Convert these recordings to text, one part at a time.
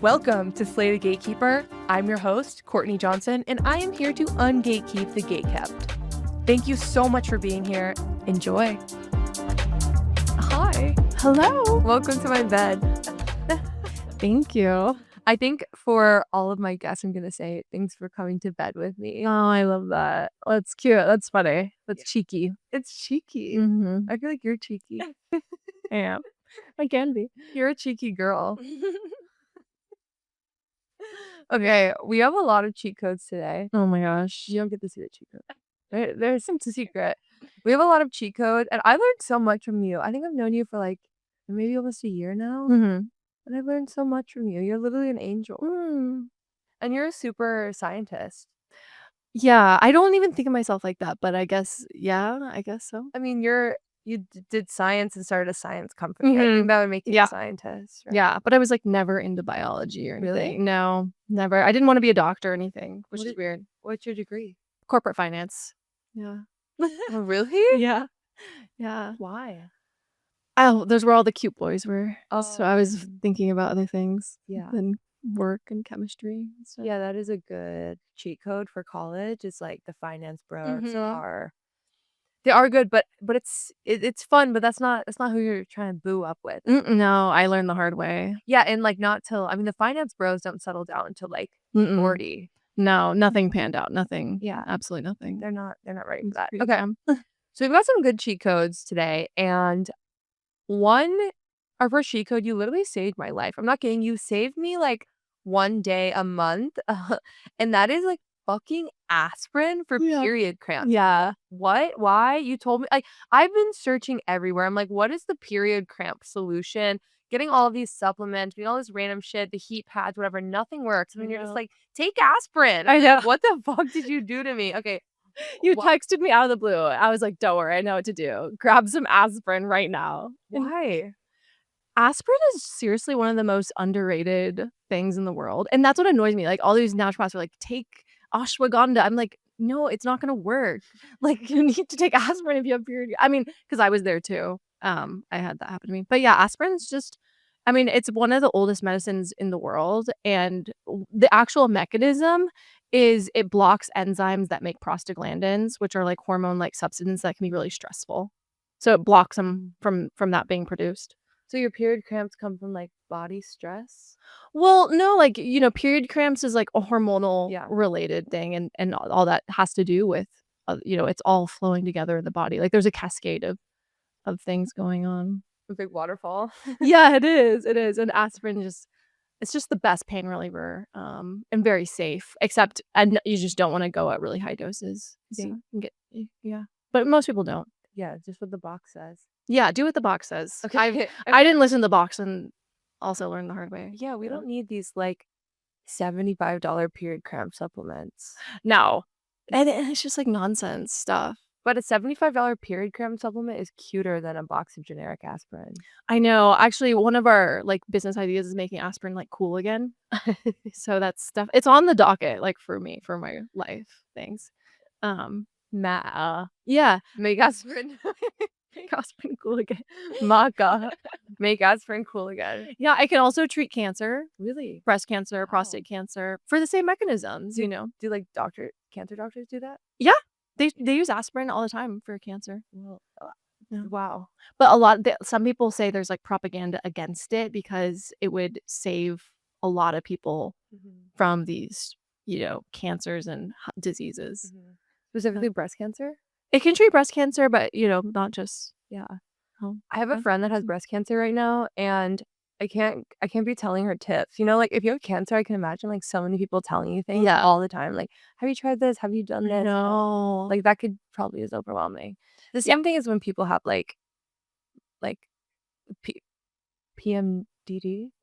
Welcome to Slay the Gatekeeper. I'm your host, Courtney Johnson, and I am here to un-gatekeep the gatekept. Thank you so much for being here. Enjoy. Hi. Hello. Welcome to my bed. Thank you. I think for all of my guests, I'm going to say thanks for coming to bed with me. Oh, I love that. That's cute. That's funny. That's cheeky. It's cheeky. Mm-hmm. I feel like you're cheeky. I am. I can be. You're a cheeky girl. Okay, we have a lot of cheat codes today. Oh my gosh. You don't get to see the cheat code. There's some secret. We have a lot of cheat codes, and I learned so much from you. I think I've known you for like maybe almost a year now, Mm-hmm. and I've learned so much from you. You're literally an angel, and you're a super scientist. Yeah, I don't even think of myself like that, but I guess so. I mean, you did science and started a science company. I think that would make you a scientist, right? Yeah, but I was like never into biology or anything. Really? No, never. I didn't want to be a doctor or anything, which is weird. What's your degree? Corporate finance. Yeah. Oh, really? Yeah. Yeah. Why? Oh, those were all the cute boys were. Oh. So I was thinking about other things Yeah. than work and chemistry and stuff. Yeah, that is a good cheat code for college. It's like the finance bros are good, but it's fun, but that's not who you're trying to boo up with. No, I learned the hard way. Yeah, and like not till the finance bros don't settle down until like 40. No, nothing panned out. Nothing. Yeah, absolutely nothing. They're not ready for that. Pretty Okay. So we've got some good cheat codes today, and our first cheat code, you literally saved my life. I'm not kidding. You saved me like one day a month, and that is like fucking aspirin for period cramps. Yeah. What? Why? You told me, like, I've been searching everywhere. I'm like, what is the period cramp solution? Getting all of these supplements, doing all this random shit, the heat pads, whatever, nothing works. And then you're just like, take aspirin. I know. What the fuck did you do to me? Okay. You texted me out of the blue. I was like, don't worry, I know what to do. Grab some aspirin right now. Why? Aspirin is seriously one of the most underrated things in the world. And that's what annoys me. Like all these naturopaths are like, take ashwagandha. I'm like, no, it's not gonna work. Like you need to take aspirin if you have period. I mean, because I was there too. I had that happen to me. But yeah, aspirin's just, it's one of the oldest medicines in the world. And the actual mechanism is it blocks enzymes that make prostaglandins, which are like hormone-like substances that can be really stressful. So it blocks them from that being produced. So your period cramps come from like body stress? Well, no, like, period cramps is like a hormonal related thing, and all that has to do with, it's all flowing together in the body. Like there's a cascade of things going on. A big waterfall. Yeah, it is. It is. And aspirin it's just the best pain reliever, and very safe, except you just don't want to go at really high doses. So but most people don't. Yeah, just what the box says. Yeah, do what the box says. Okay. I didn't listen to the box and also learned the hard way. Yeah, we don't need these like $75 period cramp supplements. No. And it's just like nonsense stuff. But a $75 period cramp supplement is cuter than a box of generic aspirin. I know. Actually, one of our like business ideas is making aspirin like cool again. So that's stuff. It's on the docket, like for me, for my life things. Yeah. Make aspirin. Make aspirin cool again. Maca. Make aspirin cool again. Yeah, I can also treat cancer. Really? Breast cancer, prostate cancer, for the same mechanisms, Do like cancer doctors do that? Yeah. They use aspirin all the time for cancer. Well, Yeah. wow. But some people say there's like propaganda against it because it would save a lot of people from these, cancers and diseases. Specifically breast cancer? It can treat breast cancer, but not just I have a friend that has breast cancer right now, and I can't be telling her tips. Like if you have cancer, I can imagine like so many people telling you things all the time. Like, have you tried this? Have you done this? No. Like that could probably is overwhelming. The same thing is when people have like PMDD.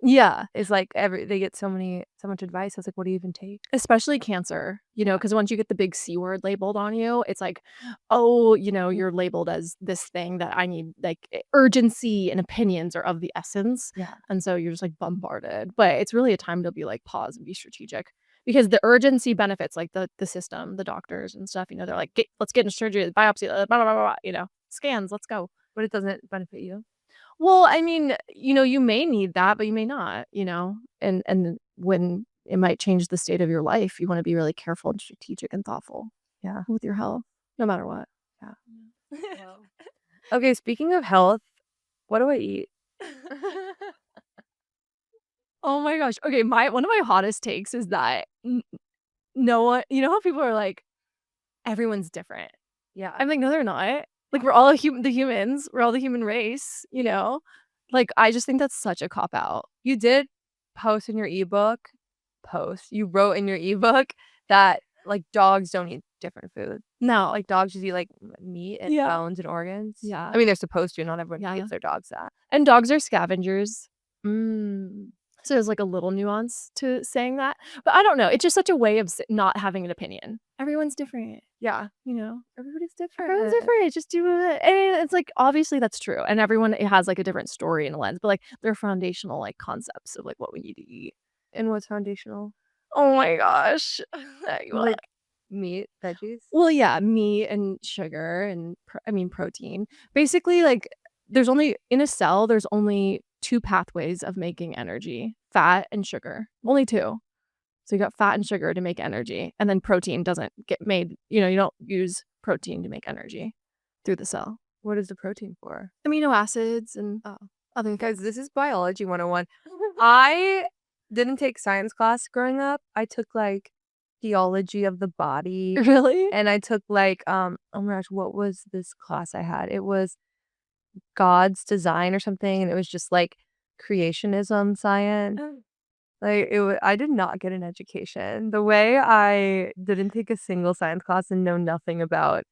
Yeah. It's like they get so much advice. I was like, what do you even take? Especially cancer, because once you get the big C word labeled on you, it's like, oh, you're labeled as this thing that I need, like urgency and opinions are of the essence. Yeah. And so you're just like bombarded. But it's really a time to be like pause and be strategic, because the urgency benefits like the system, the doctors and stuff, they're like, let's get into surgery, biopsy, blah, blah, blah, blah, scans, let's go. But it doesn't benefit you. Well, I mean, you may need that, but you may not, and when it might change the state of your life, you wanna be really careful and strategic and thoughtful Yeah. with your health, no matter what. Yeah. Wow. Okay, speaking of health, what do I eat? Oh my gosh. Okay, my one of my hottest takes is that n no one how people are like, "Everyone's different." Yeah. I'm like, "No, they're not." Like, we're all the humans, we're all the human race, you know? Like, I just think that's such a cop out. You did post in your ebook you wrote in your ebook that, like, dogs don't eat different food. No. Like, dogs just eat, like, meat and Yeah. bones and organs. Yeah. I mean, they're supposed to, not everyone Yeah, yeah. feeds their dogs that. And dogs are scavengers. Mm. So there's, like, a little nuance to saying that. But I don't know, it's just such a way of not having an opinion. Everyone's different, Yeah. you know? Everybody's different. Everyone's different, just do it and it's, like, obviously that's true, and everyone has, like, a different story and a lens, but, like, they're foundational, like, concepts of, like, what we need to eat. And what's foundational? Oh my gosh. Like, meat, veggies? Well, yeah, meat and sugar and protein. Basically, like, in a cell, there's only 2 pathways of making energy, fat and sugar, only 2. So you got fat and sugar to make energy, and then protein doesn't get made you don't use protein to make energy through the cell. What is the protein for? Amino acids and Oh. other Guys, this is biology 101. I didn't take science class growing up. I took, like, theology of the body, Really? and I took, like, oh my gosh, what was this class I had? It was God's design or something, and it was just, like, creationism science. Oh. Like, I did not get an education. The way I didn't take a single science class and know nothing about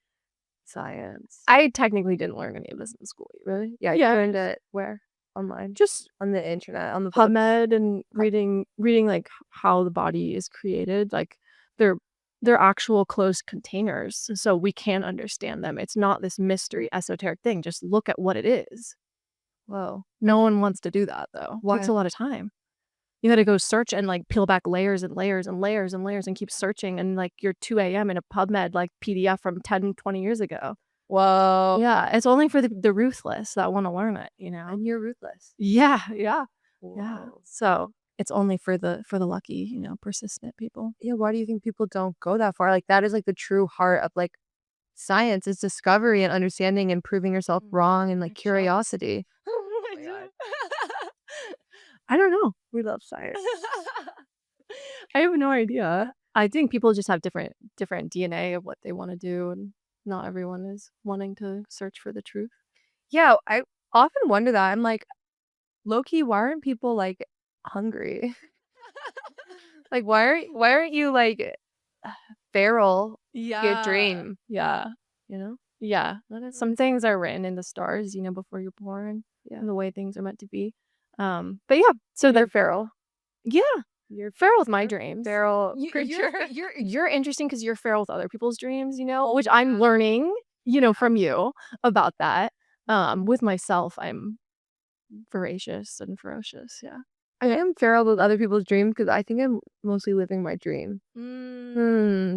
science. I technically didn't learn any of this in school. Really? Yeah, you Yeah. learned it where? Online? Just On the internet, on the book? PubMed and reading, like, how the body is created, like, they're they're actual closed containers, so we can understand them. It's not this mystery, esoteric thing, just look at what it is. Whoa. No one wants to do that, though. Why? Takes a lot of time. You gotta go search and, like, peel back layers and layers and layers and layers and keep searching, and, like, you're 2 a.m. in a PubMed, like, PDF from 10, 20 years ago. Whoa. Yeah, it's only for the ruthless that wanna learn it, And you're ruthless. Yeah, yeah. Yeah. Whoa. So, it's only for the lucky, persistent people. Yeah, why do you think people don't go that far? Like, that is, like, the true heart of, like, science is discovery and understanding and proving yourself wrong and, like, curiosity. Oh my God. I don't know. We love science. I have no idea. I think people just have different DNA of what they wanna do, and not everyone is wanting to search for the truth. Yeah, I often wonder that. I'm like, low-key, why aren't people, like, hungry? Like, why aren't you, like, feral, your dream, Yeah. you know? Yeah. Not Some things are written in the stars, before you're born, Yeah. and the way things are meant to be. But yeah, so They're they're feral. yeah, You're feral with my you're dreams. feral You creature. you're interesting because 'cause you're feral with other people's dreams, which I'm learning, from you about that. With myself, I'm voracious and ferocious, yeah. I am feral with other people's dreams because I think I'm mostly living my dream.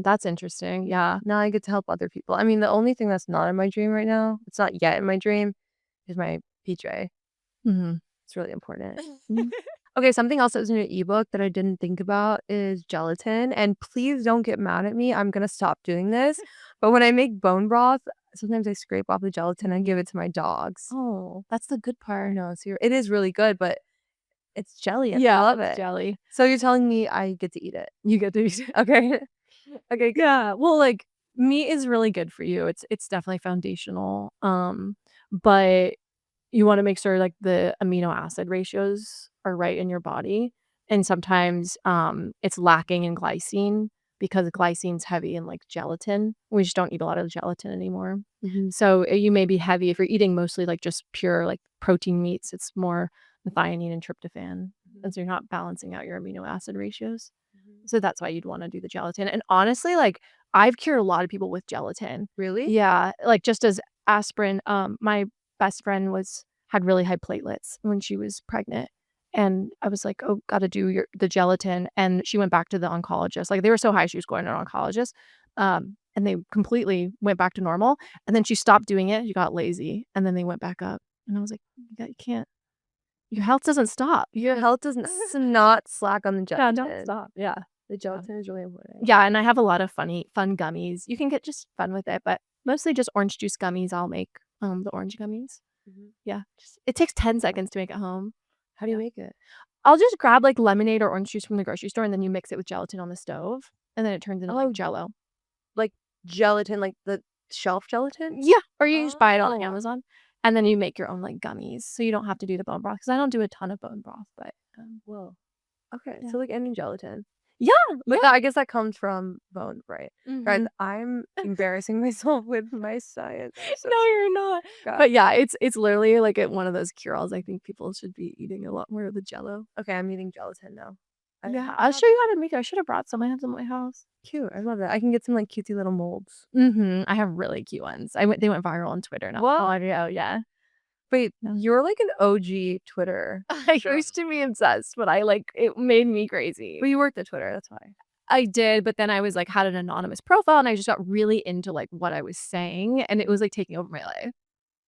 That's interesting, yeah. Now I get to help other people. I mean, the only thing that's not in my dream right now, it's not yet in my dream, is my PJ. Mhm. It's really important. Mhm. Okay, something else that was in your ebook that I didn't think about is gelatin. And please don't get mad at me. I'm gonna stop doing this. But when I make bone broth, sometimes I scrape off the gelatin and give it to my dogs. Oh, that's the good I part. know, so it is really good, but it's jelly and I Yeah, love it's it. jelly. So you're telling me I get to eat it? You get to use it. Okay. Okay, good. Yeah, well, like, meat is really good for you. It's definitely foundational, but you wanna make sure, like, the amino acid ratios are right in your body, and sometimes, it's lacking in glycine because glycine's heavy in, like, gelatin. We just don't eat a lot of gelatin anymore. Mhm. So, you may be heavy if you're eating mostly, like, just pure, like, protein meats, it's more methionine and tryptophan, and so you're not balancing out your amino acid ratios. So that's why you'd wanna do the gelatin, and honestly, like, I've cured a lot of people with gelatin. Really? Yeah, like, just as aspirin, my best friend had really high platelets when she was pregnant, and I was like, "Oh, gotta do the gelatin," and she went back to the oncologist, like, they were so high, she was going to an oncologist, and they completely went back to normal, and then she stopped doing it, she got lazy, and then they went back up. And I was like, "You can't your health doesn't stop." Your health does not slack on the Yeah, don't gelatin. stop. Yeah. The Yeah. gelatin is really important. Yeah, and I have a lot of fun gummies. You can get just fun with it, but mostly just orange juice gummies. I'll make, the orange gummies. Mhm. Yeah, just it takes 10 seconds to make at home. How do you Yeah. make it? I'll just grab, like, lemonade or orange juice from the grocery store, and then you mix it with gelatin on the stove, and then it turns into, like, Oh, Jello. like gelatin, like the shelf gelatin? Yeah, or you just buy it on Oh. Amazon, and then you make your own, like, gummies, so you don't have to do the bone broth because I don't do a ton of bone broth, but, Whoa. Okay, yeah. so like any gelatin. Yeah, But yeah. that I guess that comes from bone, right? Guys, Mhm. I'm embarrassing myself with my science. I'm so No, you're not. sorry. But yeah, it's literally like one of those cure-alls. I think people should be eating a lot more of the Jello. Okay, I'm eating gelatin now. Yeah, I I'll have show you how to make it. I should have brought some. I have some at my house. cute. I love that. I can get some like cutesy little molds. I have really cute ones. They went viral on Twitter not What? long ago, yeah. Wait, Yeah. you're like an OG Twitter. I used to be obsessed, but it made me crazy. But you worked at Twitter, that's why. I did, but then I was like had an anonymous profile and I just got really into like what I was saying and it was like taking over my life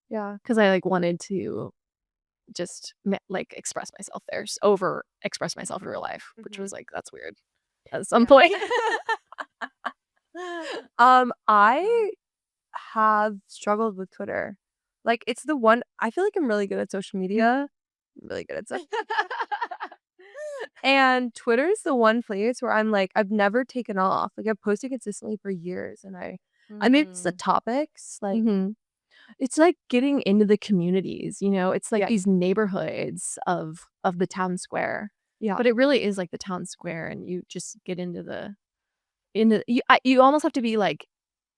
Yeah. because I like wanted to just like express myself there, over express myself in real life, which Mhm. was like that's weird at some point. I have struggled with Twitter. Like it's the one I feel like I'm really good at social media. Really good at social. And Twitter is the one place where I'm like, I've never taken off. Like I've posted consistently for years and I made the topics like Mhm. It's like getting into the communities, it's like yeah, these neighborhoods of the town square. yeah, But it really is like the town square and you just get into you almost have to be like,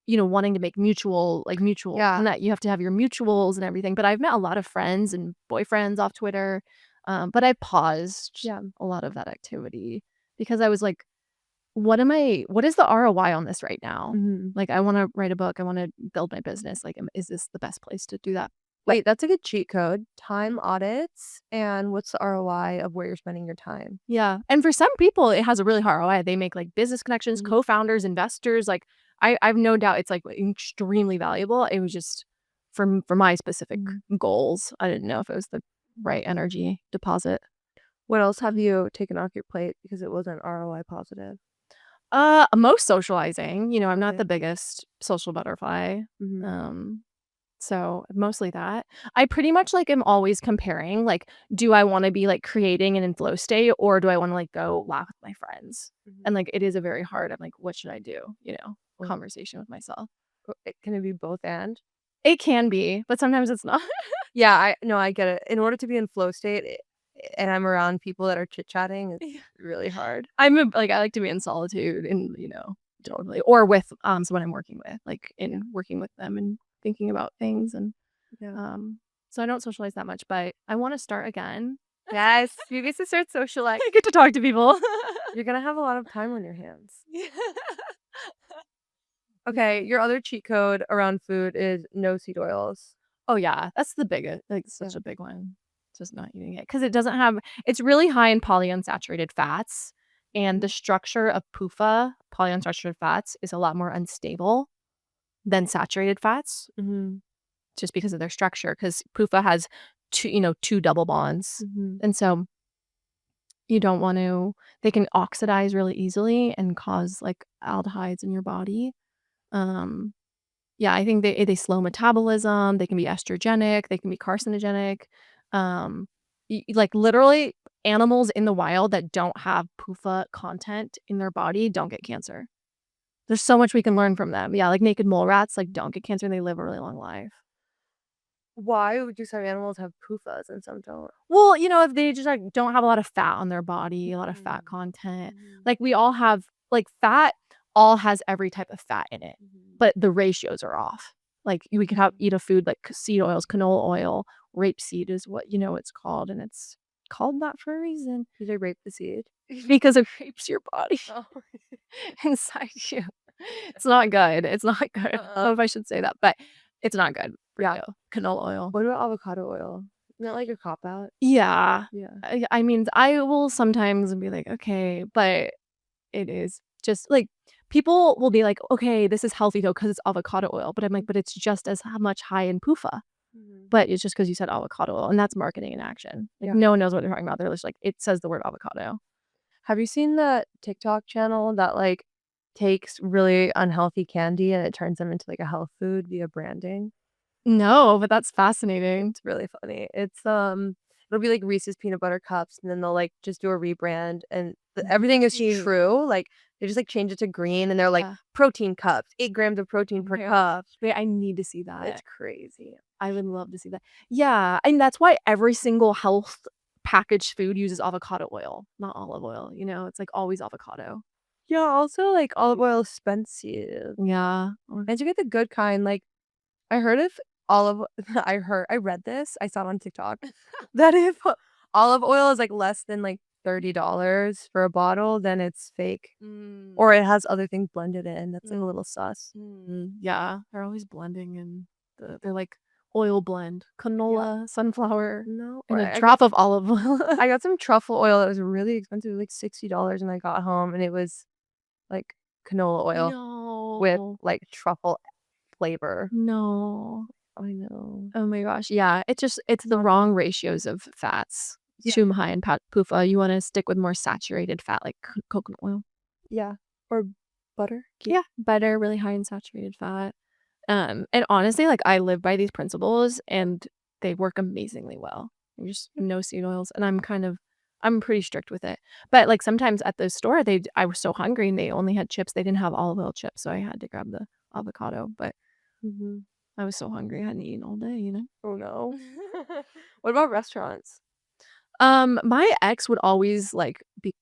wanting to make mutual yeah. and that you have to have your mutuals and everything. But I've met a lot of friends and boyfriends off Twitter. But I paused Yeah. a lot of that activity because I was like, what is the ROI on this right now? Mhm. Like, I wanna write a book, I wanna build my business, like, is this the best place to do that? Wait, that's a good cheat code. Time audits and what's the ROI of where you're spending your time? Yeah, and for some people, it has a really high ROI. They make, like, business connections, Mhm. co-founders, investors, like, I've no doubt it's, like, extremely valuable. It was just for my specific Mhm. goals, I didn't know if it was the right energy deposit. What else have you taken off your plate because it wasn't ROI positive? Most socializing, I'm not Okay. the biggest social butterfly, Mhm. um so, mostly that. I pretty much, like, am always comparing, like, do I wanna be, like, creating and in flow state, or do I wanna, like, go laugh with my friends? Mhm. And, like, it is a very hard I'm like, "What should I do?" Well, Conversation with myself. can it be both and? It can be, but sometimes it's not. Yeah, I no, I get it. In order to be in flow state, and I'm around people that are chit-chatting, it's Yeah. really hard. I like to be in solitude and, totally or with, someone I'm working with, like, Yeah. in working with them and thinking about things and, Yeah. so I don't socialize that much, but I wanna start again. Yes, you get to start sociali I get to talk to people. you're gonna have a lot of time on your hands. Yeah. Okay, your other cheat code around food is no seed oils. Oh, yeah, that's the biggest like, Yeah. such a big one, just not eating it because it's really high in polyunsaturated fats, and the Mhm. structure of PUFA, polyunsaturated fats, is a lot more unstable than saturated fats Mhm. just because of their structure. Because PUFA has 2 double bonds, Mhm. and so you don't want to they can oxidize really easily and cause, like, aldehydes in your body. Um Yeah, I think they slow metabolism, they can be estrogenic, they can be carcinogenic. Like, literally, animals in the wild that don't have PUFA content in their body don't get cancer. There's so much we can learn from them. Yeah, like, naked mole rats, like, don't get cancer, and they live a really long life. Why would you some animals have PUFAs and some don't? Well, if they just, like, don't have a lot of fat on their body, a lot of fat Mm. content. Mhm. Like, we all have like, fat all has every type of fat in it, Mhm. but the ratios are off. Like, we could have Mhm. eat a food like seed oils, canola oil, rapeseed is what it's called, and it's called that for a reason Did they rape the seed? because it rapes your body Oh. inside you. It's not good. It's not good. I don't know if I should say that, but it's not good for Yeah. you. Canola oil. What about avocado oil? Isn't that like a cop out? Yeah. Yeah. I mean, I will sometimes be like, "Okay," but it is just like people will be like, "Okay, this is healthy though because it's avocado oil," but I'm like, "But it's just as much high in PUFA." But it's just because you said avocado oil, and that's marketing in action. Like, Yeah. no one knows what they're talking about. They're just like, it says the word avocado. Have you seen the TikTok channel that, like, takes really unhealthy candy and it turns them into, like, a health food via branding? No, but that's fascinating. It's really funny. It'll be, like, Reese's peanut butter cups, and then they'll, like, just do a rebrand, and everything is Right. true, like, they just, like, change it to green, and they're like, Yeah. "Protein cups, 8 grams of protein Oh per my cup." gosh. Wait, I need to see It's that. crazy. I would love to see that. Yeah, and that's why every single health packaged food uses avocado oil, not olive oil, it's, like, always avocado. Yeah, also, like, olive oil is expensive, Yeah. and to get the good kind, like, I heard if olive I read this, I saw it on TikTok, that if olive oil is, like, less than, like, $30 for a bottle, then it's fake, Mm, or it has other things blended in, that's, like, a little sus. yeah, they're always blending and they're like oil blend, Yeah. canola, sunflower, No, and or a I got drop of olive oil. I got some truffle oil that was really expensive, like $60 when I got home, and it was, like, canola oil with, No. like, truffle flavor. No. I know. Oh my gosh, yeah, it's the Not wrong good. ratios of fats. Yeah. Too high in PUFA, you wanna stick with more saturated fat like coconut oil. Yeah. Or butter. Yeah, butter, really high in saturated fat. And honestly, like, I live by these principles, and they work amazingly well. Just no seed oils, and I'm pretty strict with it. But, like, sometimes at the store, I was so hungry, and they only had chips. They didn't have olive oil chips, so I had to grab the avocado, but Mhm. I was so hungry, I hadn't eaten all day? Oh, no. What about restaurants? My ex would always, like, be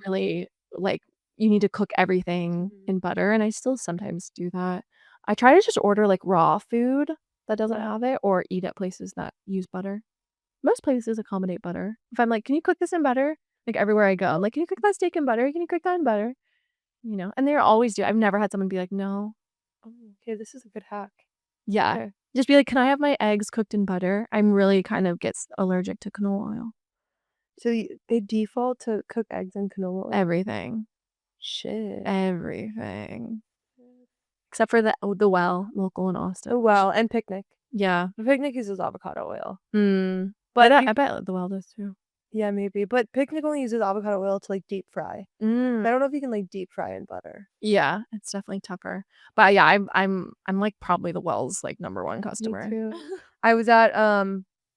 really, like, "You need to cook everything Mhm. in butter," and I still sometimes do that. I try to just order, like, raw food that doesn't have it or eat at places that use butter. Most places accommodate butter. If I'm like, "Can you cook this in butter?" Like, everywhere I go, I'm like, "Can you cook that steak in butter? Can you cook that in butter?" And they always do. I've never had someone be like, "No." Oh, okay, this is a good hack. Yeah. Okay. Just be like, "Can I have my eggs cooked in butter?" I'm really kind of gets allergic to canola oil. So they default to cook eggs in canola oil? Everything. Shit. Everything. Except for the Well, local in Austin. Oh, wow, and Picnic. Yeah. The Picnic uses avocado oil. Mm. I But bet be I bet the Well does too. Yeah, maybe, but Picnic only uses avocado oil to, like, deep fry. Mm. I don't know if you can, like, deep fry in butter. Yeah, it's definitely tougher. But yeah, I'm like probably the Wells like number one Me customer. too. I was at,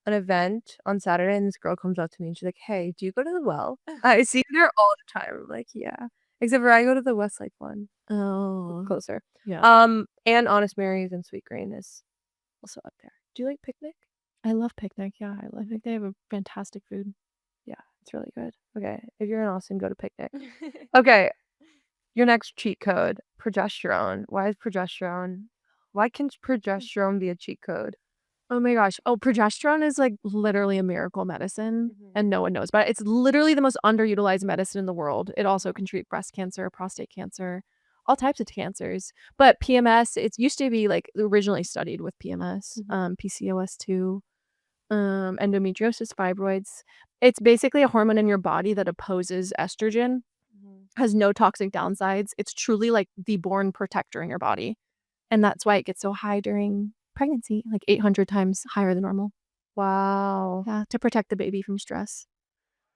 an event on Saturday, and this girl comes up to me, and she's like, "Hey, do you go to the Well?" I see her there all the time. I'm like, "Yeah." Except for I go to the Westlake one. It's Oh, closer. yeah. And Honest Mary's and Sweet Green is also up there. Do you like Picnic? I love Picnic, yeah, I think they have a fantastic food. Yeah, it's really good. Okay, if you're in Austin, go to Picnic. Okay, your next cheat code, progesterone. Why can progesterone be a cheat code? Oh my gosh. Oh, progesterone is, like, literally a miracle medicine, Mhm. and no one knows about it. It's literally the most underutilized medicine in the world. It also can treat breast cancer, prostate cancer, all types of cancers. But PMS, it used to be, like, originally studied with PMS, Mhm. PCOS too, endometriosis, fibroids. It's basically a hormone in your body that opposes estrogen, Mhm. has no toxic downsides. It's truly, like, the born protector in your body. And that's why it gets so high during pregnancy, like 800 times higher than normal. Wow. Yeah, to protect the baby from stress.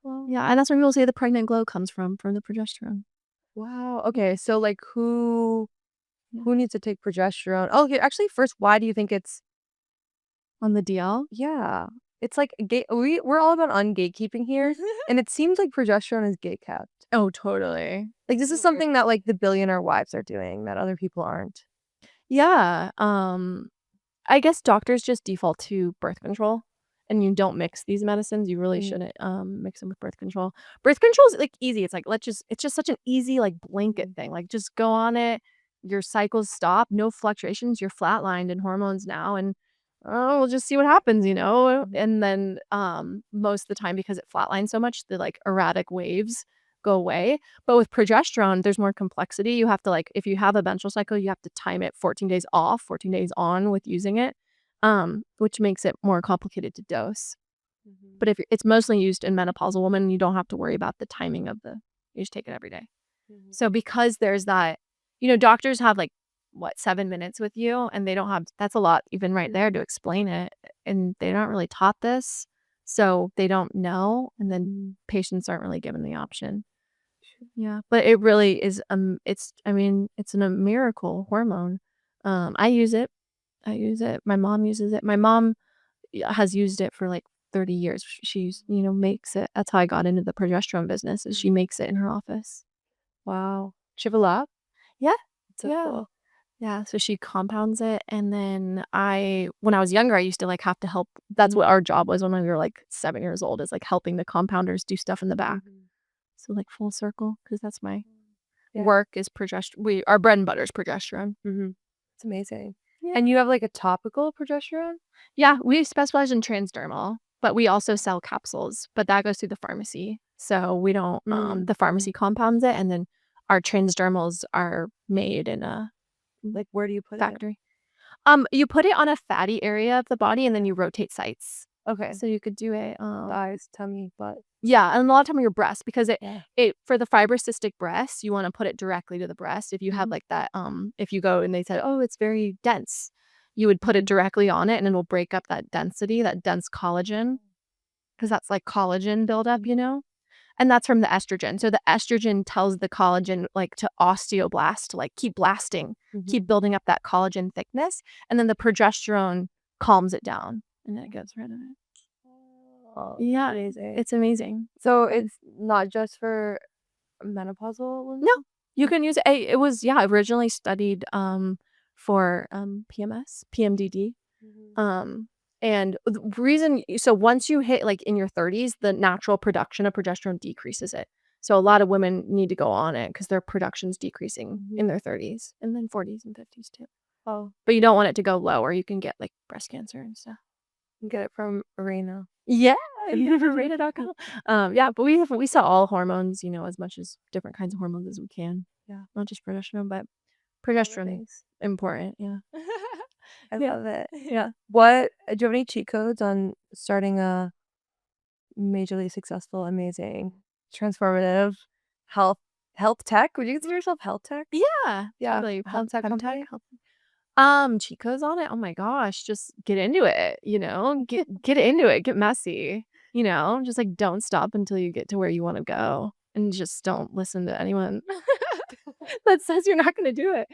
Well, Yeah, and that's when people say the pregnant glow comes from the progesterone. wow. Okay, so, like, who Yeah. who needs to take progesterone? Oh, okay, actually, first, why do you think it's On the DL? yeah. It's like we're all about un-gatekeeping here, and it seems like progesterone is gate-kept. Oh, totally. Like, this is something that, like, the billionaire wives are doing that other people aren't. Yeah, I guess doctors just default to birth control, and you don't mix these medicines. You really Mm, shouldn't, mix them with birth control. Birth control is, like, easy. It's like, it's just such an easy, like, blanket mhm, thing. Like, just go on it. Your cycles stop, no fluctuations. You're flatlined in hormones now, and, oh, we'll just see what happens? mhm, And then, most of the time, because it flatlines so much, the, like, erratic waves go away. But with progesterone, there's more complexity. You have to, like, if you have a menstrual cycle, you have to time it 14 days off, 14 days on with using it, which makes it more complicated to dose. mhm, But if it's mostly used in menopausal women, you don't have to worry about the timing of you just take it every day. mhm, So because there's that, doctors have, like, 7 minutes with you, and they don't have that's a lot even right there to explain it, and they're not really taught this, so they don't know, and then patients aren't really given the option. Yeah, but it really is, it's I mean, it's a miracle hormone. I use it. I use it. My mom uses it. My mom has used it for, like, 30 years. She's, makes it. That's how I got into the progesterone business, is she makes it in her office. Wow. Do you have a lab? Yeah. That's so Yeah. cool. Yeah, so she compounds it, and then when I was younger, I used to, like, have to help that's what our job was when we were, like, 7 years old, is, like, helping the compounders do stuff in the back. So, like, full circle, because that's my Yeah. work is our bread and butter is progesterone. It's amazing. Yeah. And you have, like, a topical progesterone? Yeah, we specialize in transdermal, but we also sell capsules, but that goes through the pharmacy. So we don't, the pharmacy compounds it, and then our transdermals are made in a Like, where do you put it? factory. You put it on a fatty area of the body, and then you rotate sites. Okay. So you could do it, Thighs, tummy, butt. yeah, and a lot of time on your breast, because Yeah. it for the fibrocystic breast, you wanna put it directly to the breast. If you have, like, that, if you go and they said, "Oh, it's very dense," you would put it directly on it, and it'll break up that density, that dense collagen, because that's, like, collagen buildup, and that's from the estrogen. So the estrogen tells the collagen, like, to osteoblast, to, like, keep blasting, keep building up that collagen thickness, and then the progesterone calms it down, and it gets rid of it. Oh, Yeah, amazing. it's amazing. So it's not just for menopausal women? No, you can use it. It was, originally studied, for, PMS, PMDD. Um, and the reason so once you hit, like, in your 30s, the natural production of progesterone decreases it. So a lot of women need to go on it because their production's decreasing in their 30s, and then 40s and 50s too. Oh, But you don't want it to go low, or you can get, like, breast cancer and stuff. you get it from Raena. Yeah, Raena.com. Yeah, but we sell all hormones, as much as different kinds of hormones as we can. Yeah, not just progesterone, but progesterone is important, yeah. I Yeah. love it. Yeah. What do you have any cheat codes on starting a majorly successful, amazing, transformative health tech? Would you consider yourself health tech? Yeah, Yeah, totally. health tech company? Cheat codes on it? Oh my gosh, just get into it, get into it, get messy, just, like, don't stop until you get to where you wanna go, and just don't listen to anyone that says you're not gonna do it.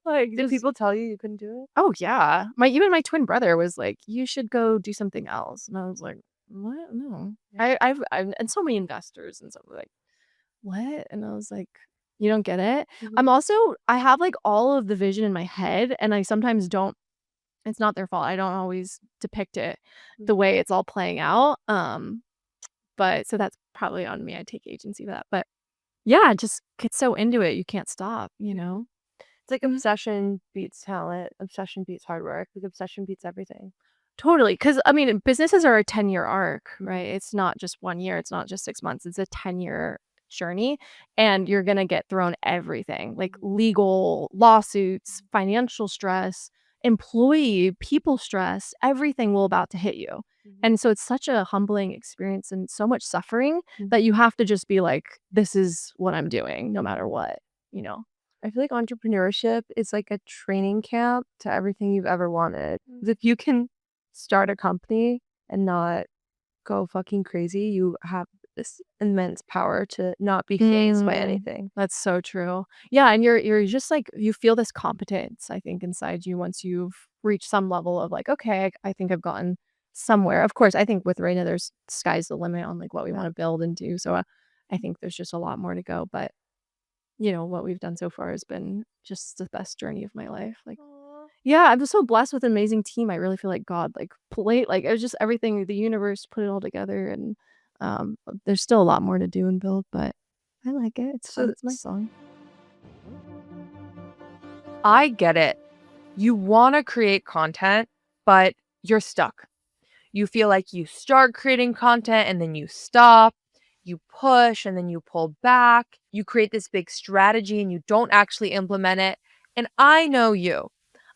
Like, Did just people tell you couldn't do it? Oh, yeah. My twin brother was like, "You should go do something else," and I was like, "What? No." I've and so many investors and stuff were like, "What?" And I was like, "You don't get it?" I have, like, all of the vision in my head, and I sometimes don't it's not their fault. I don't always depict it the way it's all playing out, but so that's probably on me. I take agency for that, but yeah, just get so into it, you can't stop, It's like obsession beats talent, obsession beats hard work, like obsession beats everything. Totally, because I mean, businesses are a 10-year arc, right? It's not just 1 year, it's not just 6 months, it's a 10-year journey, and you're gonna get thrown everything, like legal, lawsuits, financial stress, employee, people stress, everything will about to hit you. And so it's such a humbling experience and so much suffering that you have to just be like, "This is what I'm doing no matter what," you know? I feel like entrepreneurship is like a training camp to everything you've ever wanted. 'Cause if you can start a company and not go fucking crazy, you have this immense power to not be fazed by anything. That's so true. Yeah, and you're just like you feel this competence, I think, inside you once you've reached some level of like, "Okay, I think I've gotten somewhere." Of course, I think with Raina, there's sky's the limit on, like, what we wanna build and do, so, I think there's just a lot more to go, but, what we've done so far has been just the best journey of my life, like Aw. yeah, I'm just so blessed with an amazing team. I really feel like God, like, played like, it was just everything the universe put it all together, and, there's still a lot more to do and build, but I like it. It's fun. So It's my song. I get it. You want to create content, but you're stuck. You feel like you start creating content and then you stop, you push and then you pull back. You create this big strategy and you don't actually implement it. And I know you.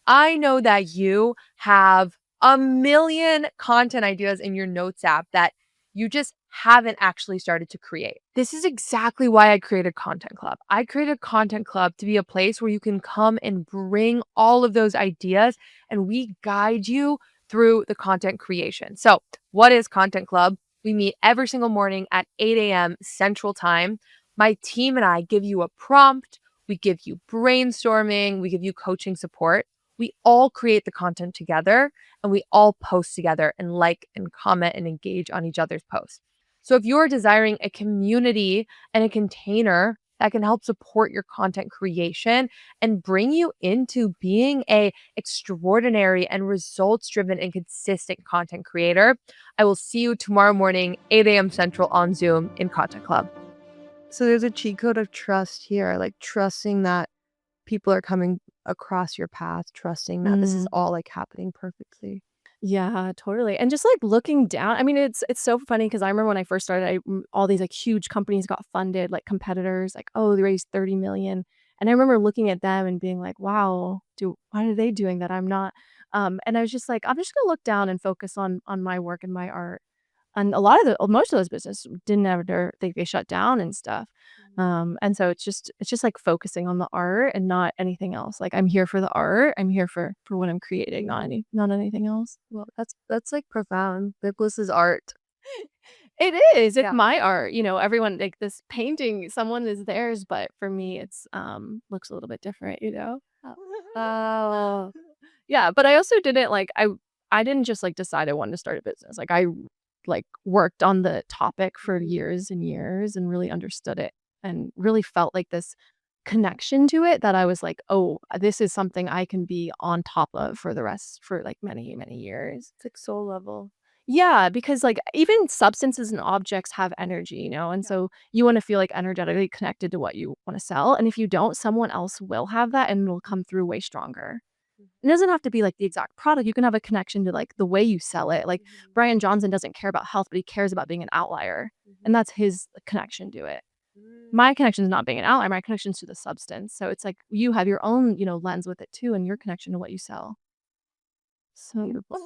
I know that you have a million content ideas in your notes app that You just haven't actually started to create. This is exactly why I created Content Club. I created Content Club to be a place where you can come and bring all of those ideas and we guide you through the content creation. So, what is Content Club? We meet every single morning at 8 a.m. Central Time. My team and I give you a prompt, we give you brainstorming, we give you coaching support. We all create the content together and we all post together and like and comment and engage on each other's posts. So if you're desiring a community and a container that can help support your content creation and bring you into being a extraordinary and results driven and consistent content creator, I will see you tomorrow morning, 8 a.m. Central on Zoom in Content Club. So there's a cheat code of trust here, like trusting that people are coming across your path, trusting that this is all like happening perfectly. Yeah, totally. And just like looking down, I mean, it's so funny because I remember when I first started, all these like huge companies got funded, like competitors, like, oh, they raised 30 million. And I remember looking at them and being like, wow, why are they doing that? I'm not. And I was just like, I'm just gonna look down and focus on my work and my art. And a lot of most of those business didn't ever they shut down and stuff. And so it's just like focusing on the art and not anything else. Like I'm here for the art. I'm here for what I'm creating, not anything else. Well, that's like profound. Bibliss is art. It is. It's Yeah. my art. Everyone like this painting, someone is theirs, but for me it's looks a little bit different. Oh. Yeah, but I also didn't like I didn't just like decide I wanted to start a business. Like I like worked on the topic for years and years and really understood it and really felt like this connection to it that I was like, "Oh, this is something I can be on top of for like many, many years." It's like soul level. Yeah, because like even substances and objects have energy. And Yeah. so you want to feel like energetically connected to what you want to sell. And if you don't, someone else will have that and it'll come through way stronger. It doesn't have to be like the exact product. You can have a connection to like the way you sell it. Like Brian Johnson doesn't care about health, but he cares about being an outlier. And that's his connection to it. My connection is not being an outlier. My connection is to the substance. So it's like you have your own lens with it too, and your connection to what you sell. So Beautiful.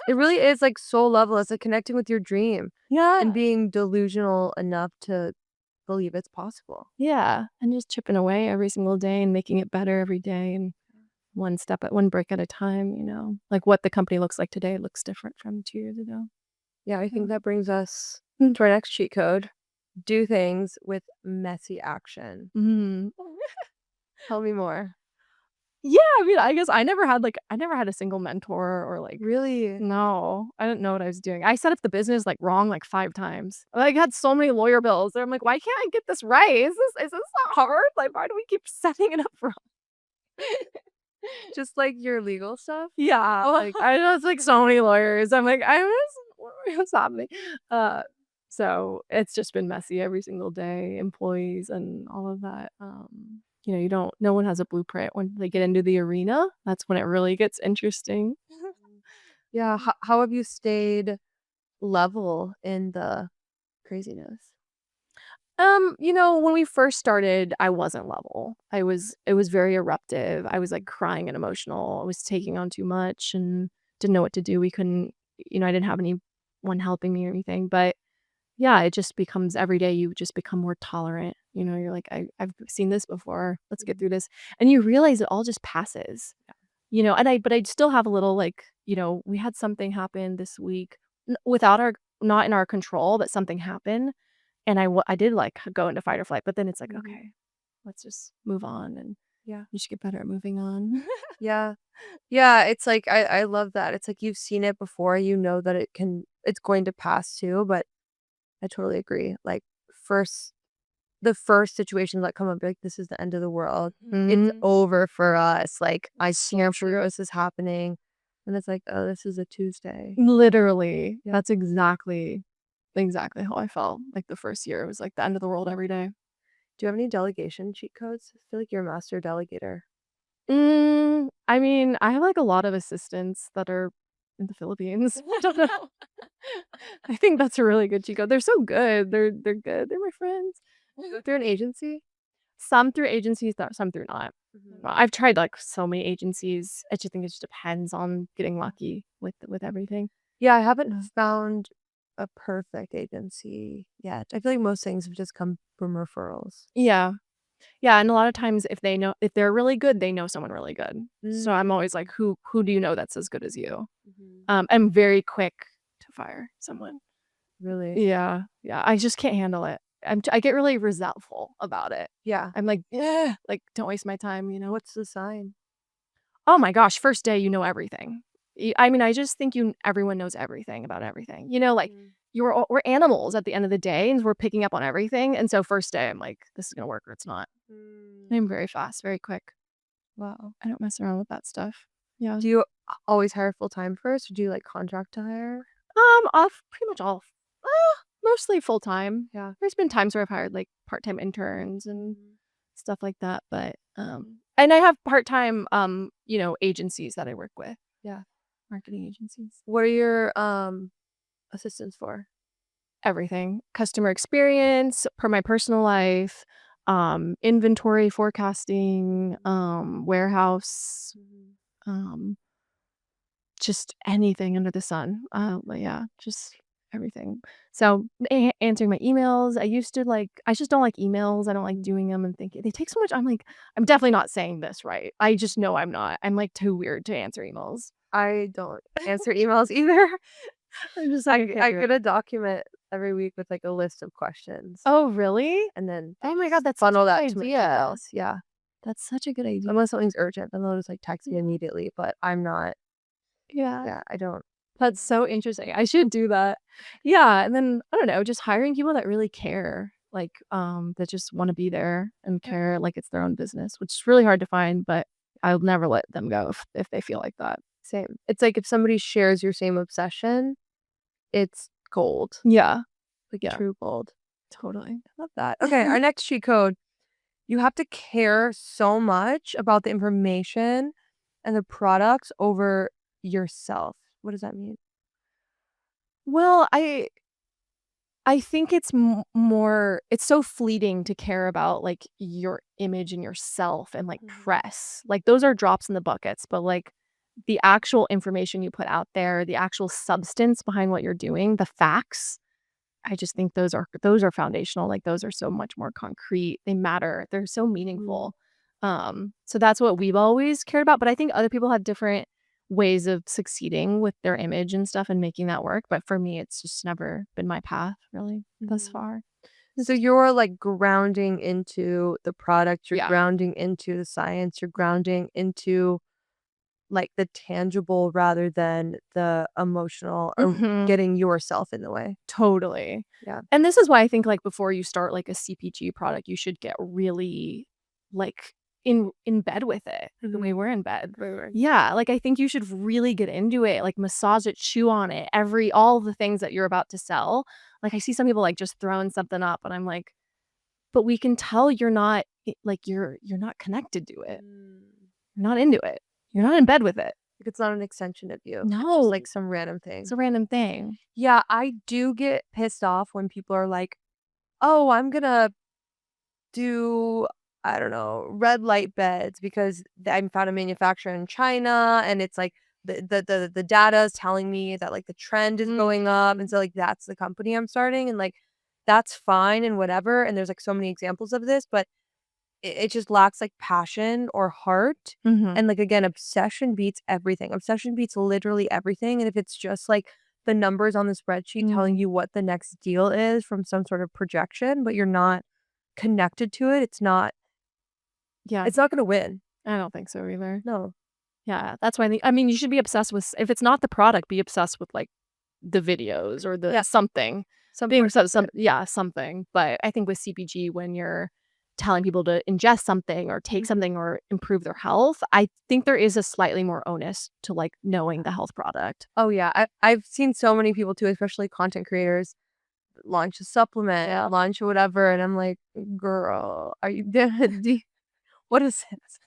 It really is like soul level. It's like connecting with your dream yeah, and being delusional enough to believe it's possible. yeah, and just chipping away every single day and making it better every day and one brick at a time. Like what the company looks like today looks different from 2 years ago. Yeah, I Yeah. think that brings us to our next cheat code. Do things with messy action. Mhm. Tell me more. Yeah, I mean, I guess I never had a single mentor or like Really? no, I didn't know what I was doing. I set up the business like wrong like 5 times. I had so many lawyer bills. I'm like, "Why can't I get this right? Is this not hard? Like, why do we keep setting it up wrong?" Just like your legal stuff? Yeah, like, I know it's like so many lawyers. I'm like, what's happening?" Uh, so it's just been messy every single day, employees and all of that. No one has a blueprint. When they get into the arena, that's when it really gets interesting. Yeah. How have you stayed level in the craziness? When we first started, I wasn't level. It was very eruptive. I was like crying and emotional. I was taking on too much and didn't know what to do. We couldn't, I didn't have anyone helping me or anything. But yeah, it just becomes every day you just become more tolerant. You're like, I've seen this before. Let's get through this. And you realize it all just passes. But I still have a little like, we had something happen this week without not in our control, but something happened. And I did like go into fight or flight, but then it's like, okay, let's just move on and Yeah. you should get better at moving on. Yeah. Yeah. It's like, I love that. It's like you've seen it before. You know that it's going to pass too. But I totally agree. Like, the first situations that come up, like, this is the end of the world. It's Mhm. over for us. Like, I So can't true. believe this is happening. And it's like, oh, this is a Tuesday. Literally. Yeah. That's exactly how I felt. Like the first year, it was like the end of the world every day. Do you have any delegation cheat codes? I feel like you're a master delegator. I mean, I have like a lot of assistants that are in the Philippines. I don't know. I think that's a really good Chico. They're so good. They're good. They're my friends. Through an agency? Some through agencies, some through not. Mhm. I've tried like so many agencies. I just think it just depends on getting lucky with everything. Yeah, I haven't found a perfect agency yet. I feel like most things have just come from referrals. Yeah. Yeah, and a lot of times if they're really good, they know someone really good. So I'm always like, "Who do you know that's as good as you?" Mhm. I'm very quick to fire someone. Really? Yeah, yeah, I just can't handle it. I get really resentful about it. Yeah. I'm like, "Yeah, like, don't waste my time," you know? What's the sign? Oh my gosh, first day, you know everything. I mean, I just think everyone knows everything about everything. You know, like, Mhm. we're animals at the end of the day, and we're picking up on everything, and so first day, I'm like, "This is gonna work or it's not." Mm. I'm very fast, very quick. Wow. I don't mess around with that stuff. Yeah. Do you always hire full time first, or do you like contract to hire? Off pretty much all mostly full time. Yeah. There's been times where I've hired, like, part-time interns and Mhm. stuff like that, but, and I have part-time, agencies that I work with, Yeah. marketing agencies. What are your assistants for? Everything. Customer experience, per my personal life, inventory forecasting, warehouse, Mhm. um, just anything under the sun. But yeah, just everything. So, answering my emails, I just don't like emails. I don't like Mhm. doing them and thinking they take so much. I'm definitely not saying this right. I just know I'm not. I'm like too weird to answer emails. I don't answer emails either. I'm just like, I can't I do it. get a document every week with like a list of questions, Oh, really? and then Oh my God, that's such a funnel good that to my idea. emails. Yeah. That's such a good idea. Unless something's urgent, then they'll just like text me Yeah. immediately. But I'm not. Yeah. Yeah, I don't. That's so interesting. I should do that. Yeah, and then, I don't know, just hiring people that really care, like, that just wanna be there and Yeah. care like it's their own business, which is really hard to find, but I'll never let them go if they feel like that. Same. It's like if somebody shares your same obsession, it's gold, Yeah. like Yeah. true gold. Totally. Love that. Okay, our next cheat code. You have to care so much about the information and the products over yourself. What does that mean? Well, I think it's more it's so fleeting to care about, like, your image and yourself and, like, Mhm. press. Like, those are drops in the buckets, but, like, the actual information you put out there, the actual substance behind what you're doing, the facts, I just think those are foundational, like, those are so much more concrete, they matter, they're so Mhm. meaningful. So that's what we've always cared about, but I think other people have different ways of succeeding with their image and stuff and making that work, but for me, it's just never been my path really thus Mhm. far. So you're like grounding into the product, you're Yeah. grounding into the science, you're grounding into like the tangible rather than the emotional or Mhm. getting yourself in the way. Totally. Yeah. And this is why I think, like, before you start, like, a CPG product, you should get really, like, in bed with it, the way Mhm. we're in bed. Right, right. Yeah, like, I think you should really get into it, like, massage it, chew on it, all the things that you're about to sell. Like, I see some people, like, just throwing something up, and I'm like, "But we can tell you're not like, you're not connected to it. Mm. You're not into it. You're not in bed with it." Like it's not an extension of you. It's just No. like some random It's thing. a random thing. Yeah, I do get pissed off when people are like, "Oh, I'm gonna do, I don't know, red light beds because I found a manufacturer in China and it's like the data is telling me that like the trend is going up and so like that's the company I'm starting and like that's fine and whatever and there's like so many examples of this but it just lacks like passion or heart Mhm. and like again obsession beats everything. Obsession beats literally everything and if it's just like the numbers on the spreadsheet telling Mm. you what the next deal is from some sort of projection but you're not connected to it, Yeah. it's not gonna win. I don't think so either. No. Yeah, that's why I mean, you should be obsessed with if it's not the product, be obsessed with, like, the videos or the Yeah, something. some Being parts obsessed with of it. something, but I think with CPG, when you're telling people to ingest something or take Mhm. something or improve their health, I think there is a slightly more onus to, like, knowing the health product. Oh, yeah, I've seen so many people too, especially content creators, launch a supplement, Yeah. launch whatever, and I'm like, "Girl, are you do what is this?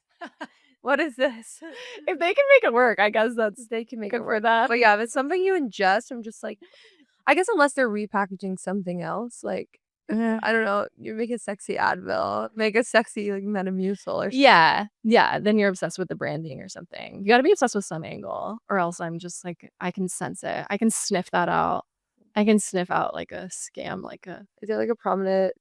What is this?" If they can make it work, I guess that's They can make good it for work. them. But yeah, if it's something you ingest, I'm just like I guess unless they're repackaging something else, like, Eh. I don't know, you make a sexy Advil, make a sexy, like, Metamucil or Yeah, yeah, then you're obsessed with the branding or something. You gotta be obsessed with some angle, or else I'm just like, I can sense it. I can sniff that out. I can sniff out like a scam, like a Is there like a prominent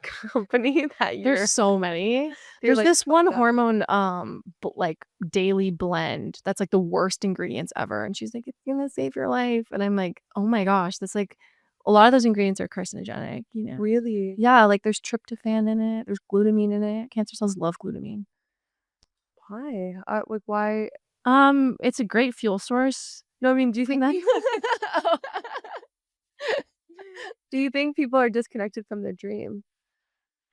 company that there's you're so many. you're There's like, this "Oh one my god." hormone, like, daily blend that's, like, the worst ingredients ever, and she's like, "It's gonna save your life," and I'm like, "Oh my gosh," that's, like a lot of those ingredients are carcinogenic, you know? Really? Yeah, like, there's tryptophan in it, there's glutamine in it. Cancer cells love glutamine. Why? Like, why? It's a great fuel source No, I mean, do you for think them. do you think people are disconnected from their dream?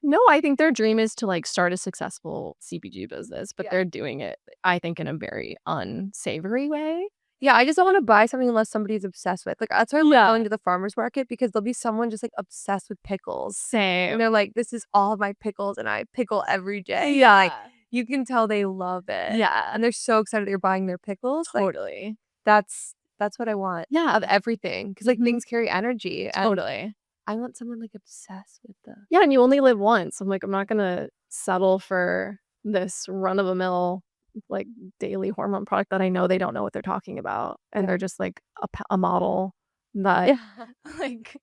No, I think their dream is to, like, start a successful CPG business, but Yeah. they're doing it, I think, in a very unsavory way. Yeah, I just don't wanna buy something unless somebody's obsessed with. Like, that's why I like Yeah. going to the farmer's market because there'll be someone just, like, obsessed with pickles, and Same. they're like, "This is all of my pickles, and I pickle every day." Like, Yeah. you can tell they love it, Yeah. and they're so excited that you're buying their pickles. Like, Totally. that's what I want of Yeah. everything because like, Mhm. things carry energy, and Totally. I want someone, like, obsessed with the Yeah, and you only live once. I'm like, I'm not gonna settle for this run-of-the-mill, like, daily hormone product that I know they don't know what they're talking about, and Yeah. they're just, like, a model that, Yeah. like,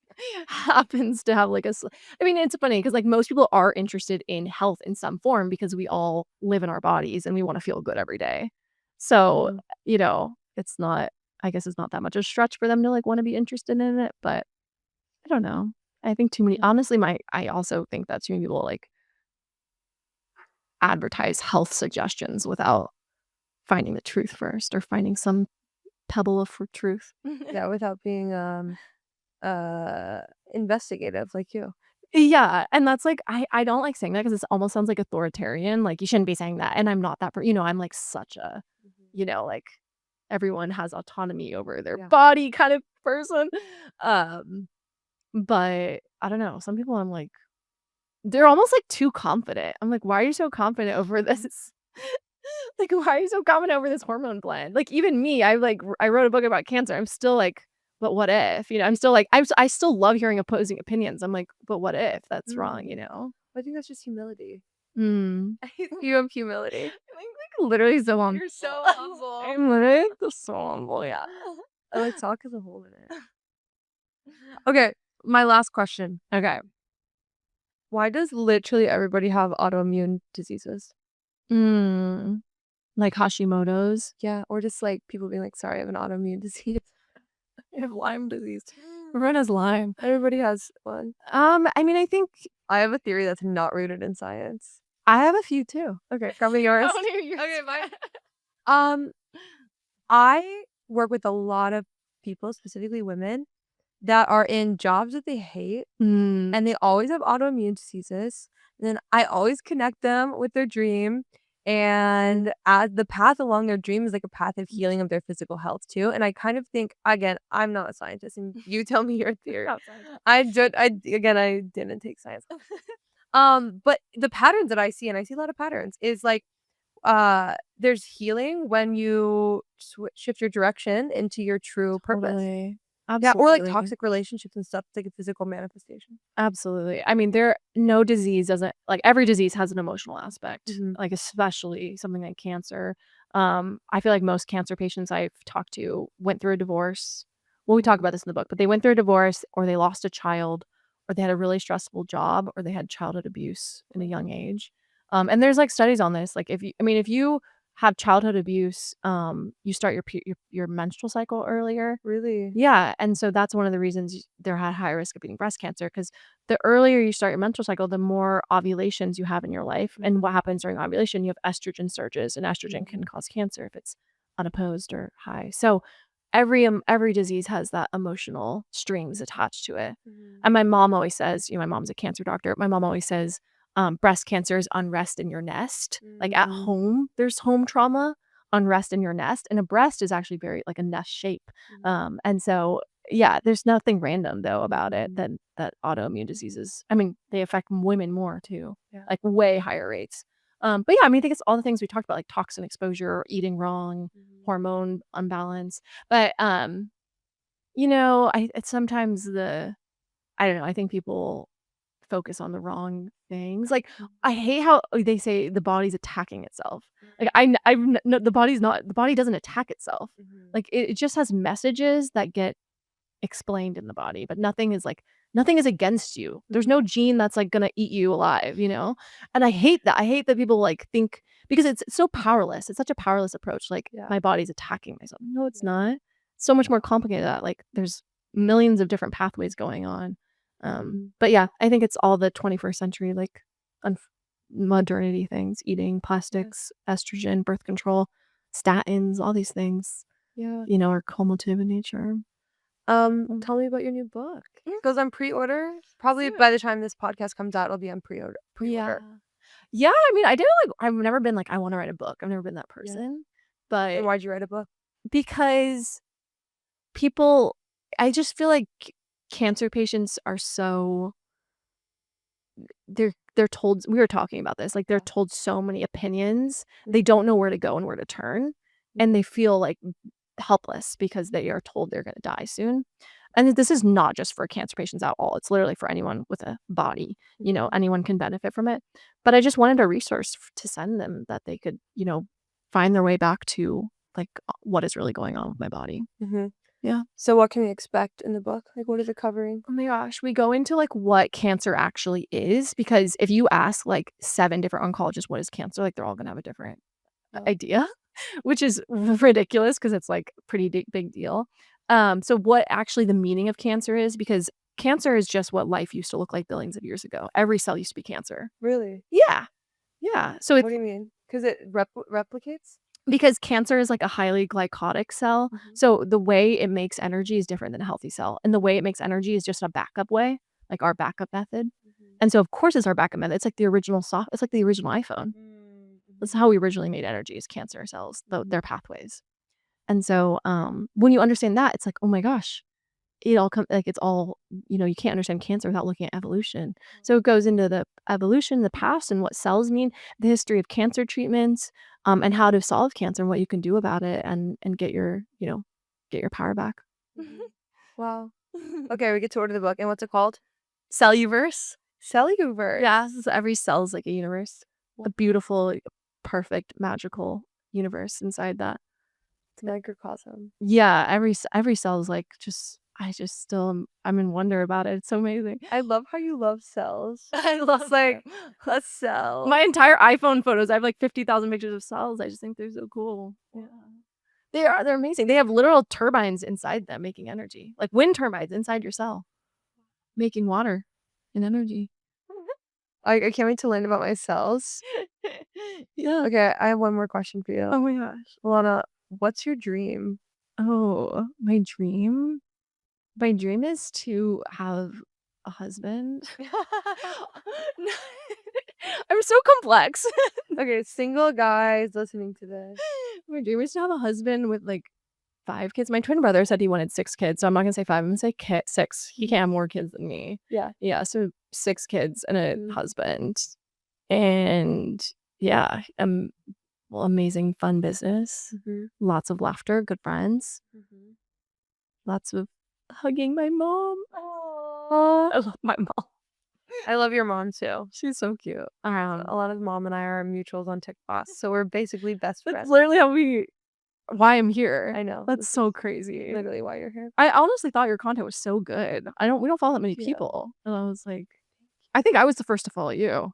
happens to have, like, I mean, it's funny because like, most people are interested in health in some form because we all live in our bodies and we wanna feel good every day. So, Mhm. it's not I guess it's not that much of a stretch for them to, like, wanna be interested in it, but I don't know. I think too many Yeah. honestly, I also think that too many people, like, advertise health suggestions without finding the truth first or finding some pebble of truth. Yeah, without being, uh, investigative like you. Yeah, and that's, like I don't like saying that because it almost sounds, like, authoritarian, like, "You shouldn't be saying that," and I'm not that I'm, like, such a, Mhm. like, everyone has autonomy over their Yeah. body kind of person. Um, but I don't know, some people I'm like they're almost, like, too confident. I'm like, "Why are you so confident over this?" Like, "Why are you so confident over this hormone blend?" Like, even me, I wrote a book about cancer. I'm still like, "But what if?" I'm still like I still love hearing opposing opinions. I'm like, "But what if that's wrong?" Mm. I think that's just humility. Mm. You have humility. I think, like, literally so humble. You're so humble. I'm literally just so humble, yeah. I like talk as a whole in it. Okay, my last question. Okay. Why does literally everybody have autoimmune diseases? Mm. Like Hashimoto's? Yeah, or just like people being like, sorry, I have an autoimmune disease. I have Lyme disease. Everyone has Lyme. Everybody has one. I mean, I think I have a theory that's not rooted in science. I have a few too. Okay, tell me yours. I wanna hear yours. Okay, mine. Um, I work with a lot of people, specifically women, that are in jobs that they hate Mm. and they always have autoimmune diseases. And then I always connect them with their dream. And as the path along their dream is like a path of healing of their physical health too. And I kind of think, again, I'm not a scientist, and you tell me your theory. Outside. I didn't take science. But the patterns that I see, and I see a lot of patterns, is like there's healing when you shift your direction into your true purpose. Totally. Yeah, or like Absolutely. toxic relationships and stuff, it's like a physical manifestation. Absolutely. I mean, no disease doesn't like, every disease has an emotional aspect, Mhm. like, especially something like cancer. I feel like most cancer patients I've talked to went through a divorce. Well, we talk about this in the book, but they went through a divorce, or they lost a child, or they had a really stressful job, or they had childhood abuse in a young age. And there's, like, studies on this, like, if you have childhood abuse, you start your menstrual cycle earlier. Really? Yeah, and so that's one of the reasons they're at high risk of getting breast cancer because the earlier you start your menstrual cycle, the more ovulations you have in your life, and what happens during ovulation, you have estrogen surges, and estrogen can Mhm. cause cancer if it's unopposed or high. So every disease has that emotional strings attached to it. Mhm. And my mom always says, my mom's a cancer doctor. My mom always says, breast cancer is unrest in your nest. Like at Mhm. home, there's home trauma, unrest in your nest, and a breast is actually very like a nest shape. Mhm. And so yeah, there's nothing random though about it Mhm. than that autoimmune diseases. I mean, they affect women more too, Yeah. like way higher rates. But yeah, I mean, I think it's all the things we talked about, like toxin exposure, eating wrong, Mhm. hormone unbalance. But it's sometimes I don't know, I think people focus on the wrong things. Like, Mhm. I hate how they say the body's attacking itself. Like, the body doesn't attack itself. Mhm. Like, it just has messages that get explained in the body, but nothing is against you. There's no gene that's like gonna eat you alive, you know? And I hate that. I hate that people like think because it's so powerless. It's such a powerless approach. Like Yeah. my body's attacking myself. No, it's Yeah. not. It's so much more complicated than that. Like there's millions of different pathways going on. But yeah, I think it's all the 21st century like modernity things, eating, plastics, estrogen, birth control, statins, all these things, Yeah. you know, are cumulative in nature. Tell me about your new book. It goes on pre-order. Probably by the time this podcast comes out, it'll be on pre-order. Yeah. Yeah, I mean, I didn't like I've never been like, I wanna write a book. I've never been that person. And But why'd you write a book? because people I just feel like cancer patients are so they're told we were talking about this, like, they're told so many opinions, they don't know where to go and where to turn, and they feel, like, helpless because they are told they're gonna die soon. And this is not just for cancer patients at all, it's literally for anyone with a body, you know, anyone can benefit from it. But I just wanted a resource to send them that they could, you know, find their way back to, like, what is really going on with my body. Yeah. So what can we expect in the book? Like, what is it covering? Oh my gosh, we go into, like, what cancer actually is, because if you ask, like, 7 different oncologists what is cancer, like, they're all gonna have a different idea, which is ridiculous because it's, like, pretty big deal. So what actually the meaning of cancer is, because cancer is just what life used to look like billions of years ago. Every cell used to be cancer. Really? Yeah. Yeah. So What it's do you mean? Because it replicates? because cancer is like a highly glycotic cell. So the way it makes energy is different than a healthy cell. And the way it makes energy is just a backup way, like our backup method. And so of course it's our backup method. It's like the original it's like the original iPhone. That's how we originally made energy, is cancer cells, their pathways. And so when you understand that, it's like, oh my gosh, it all comes like it's all, you know, you can't understand cancer without looking at evolution. So it goes into the evolution, the past, and what cells mean, the history of cancer treatments, and how to solve cancer and what you can do about it, and get your, you know, get your power back. Wow. Okay, we get to order the book. And what's it called? Celluverse. Celluverse. Yeah, so every cell is like a universe, a beautiful, perfect, magical universe inside that. It's microcosm. Yeah, every cell is like just I'm in wonder about it. It's so amazing. I love how you love cells. I love It's like a cell. my entire iPhone photos. I have like 50,000 pictures of cells. I just think they're so cool. Yeah. They're amazing. They have literal turbines inside them making energy. Like wind turbines inside your cell. Making water and energy. I can't wait to learn about my cells. Yeah. Okay, I have one more question for you. Oh my gosh. Alannah, what's your dream? Oh, my dream? My dream is to have a husband. I'm so complex. Okay, single guys listening to this. My dream is to have a husband with like 5 kids. My twin brother said he wanted 6 kids, so I'm not gonna say 5. I'm gonna say 6. He can't have more kids than me. Yeah. Yeah, so 6 kids and a husband, and yeah, well, amazing fun business, lots of laughter, good friends, lots of hugging my mom. Aww. I love my mom. I love your mom too. She's so cute. Alannah's mom and I are mutuals on TikTok, so we're basically best friends. That's literally why I'm here. I know. That's so crazy. Literally why you're here. I honestly thought your content was so good. We don't follow that many people. And I was like, I think I was the first to follow you.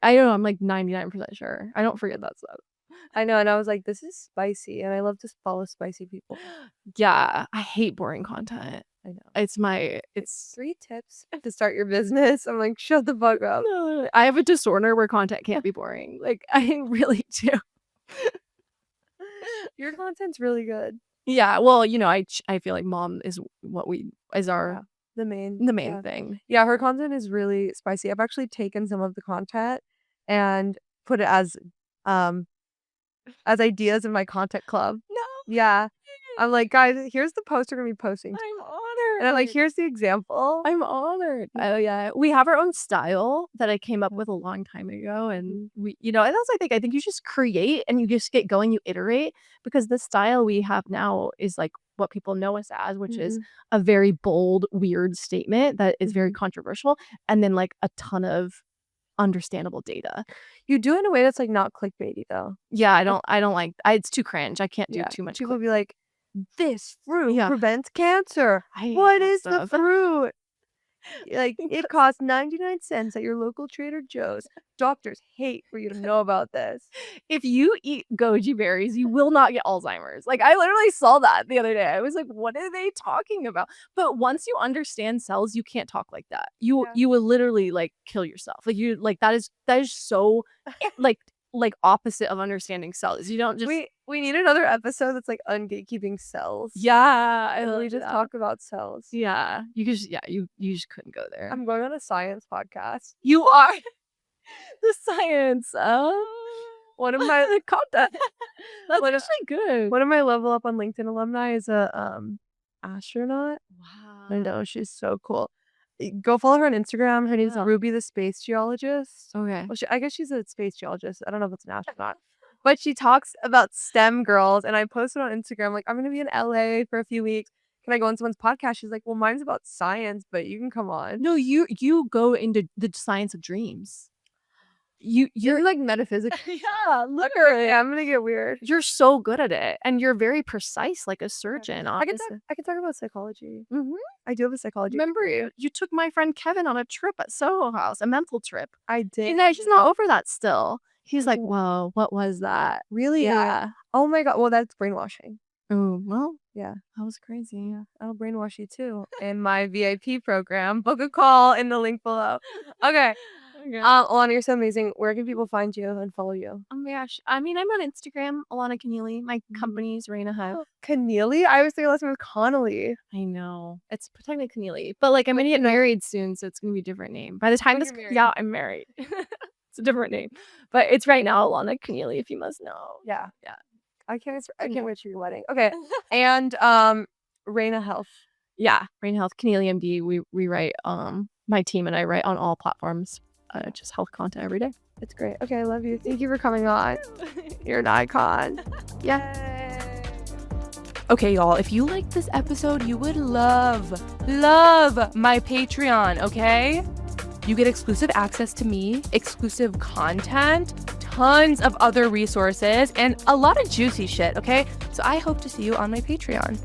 I don't know, I'm like 99% sure. I don't forget that stuff. I know, and I was like, this is spicy, and I love to follow spicy people. Yeah, I hate boring content. I know. It's 3 tips to start your business. I'm like, shut the fuck up. No, I have a disorder where content can't be boring. Like, I really do. Your content's really good. Yeah, well, you know, I feel like mom is our the main thing. Yeah, her content is really spicy. I've actually taken some of the content and put it as ideas in my content club. No. Yeah. I'm like, guys, here's the post we're gonna be posting. I'm honored. And I'm like, here's the example. I'm honored. Oh yeah. We have our own style that I came up with a long time ago. And we, you know, and that's I think you just create and you just get going, you iterate, because the style we have now is like what people know us as, which is a very bold, weird statement that is very controversial, and then like a ton of understandable data. You do it in a way that's like not clickbaity though. Yeah, I don't like it's too cringe. I can't do too much. People be like, this fruit Yeah. prevents cancer. I hate What that is the stuff. fruit? Like, it costs 99 cents at your local Trader Joe's. Doctors hate for you to know about this. If you eat goji berries, you will not get Alzheimer's. Like, I literally saw that the other day. I was like, what are they talking about? But once you understand cells, you can't talk like that. You will literally like kill yourself. Like you like that is so like opposite of understanding cells. You don't just We need another episode that's like un-gatekeeping cells. yeah, And we love just that. talk about cells. Yeah, you just couldn't go there. I'm going on a science podcast. You are the science. One of my content. That's What- actually good. one of my level up on LinkedIn alumni is a astronaut. Wow. I know, she's so cool. Go follow her on Instagram. Her name's Yeah. Ruby the Space Geologist. Okay. Well, I guess she's a space geologist. I don't know if it's an astronaut. But she talks about STEM girls, and I posted on Instagram, like, I'm going to be in LA for a few weeks. Can I go on someone's podcast? She's like, well, mine's about science, but you can come on. No, you go into the science of dreams. You're like metaphysical. Yeah, look Okay, I'm going to get weird. You're so good at it, and you're very precise, like a surgeon. I can Obviously. talk about psychology. Mhm. I do have a psychology. Remember, you took my friend Kevin on a trip at Soho House, a mental trip. I did. And he's not over that still. He's like, whoa, what was that? Really? Yeah. Oh my God. Well, that's brainwashing. Oh, well, Yeah. that was crazy. Yeah. I'll brainwash you too in my VIP program. Book a call in the link below. Okay. Alannah, you're so amazing. Where can people find you and follow you? Oh my gosh. I mean, I'm on Instagram, Alannah Connealy. My company's Raena Health. Connealy? I was thinking last name was Connolly. I know. It's technically Connealy. But like I'm gonna get married soon, so it's gonna be a different name. By the time When this you're married. yeah, I'm married. It's a different name. But it's right now Alannah Connealy, if you must know. Yeah. Yeah. I can't wait for your wedding. Okay. And Raena Health. Yeah. Raena Health, Connealy MD. We write my team and I write on all platforms. Just health content every day. It's great. Okay, I love you. Thank you for coming on. You're an icon. Yeah. Okay, y'all, if you liked this episode, you would love my Patreon, okay? You get exclusive access to me, exclusive content, tons of other resources, and a lot of juicy shit, okay? So I hope to see you on my Patreon.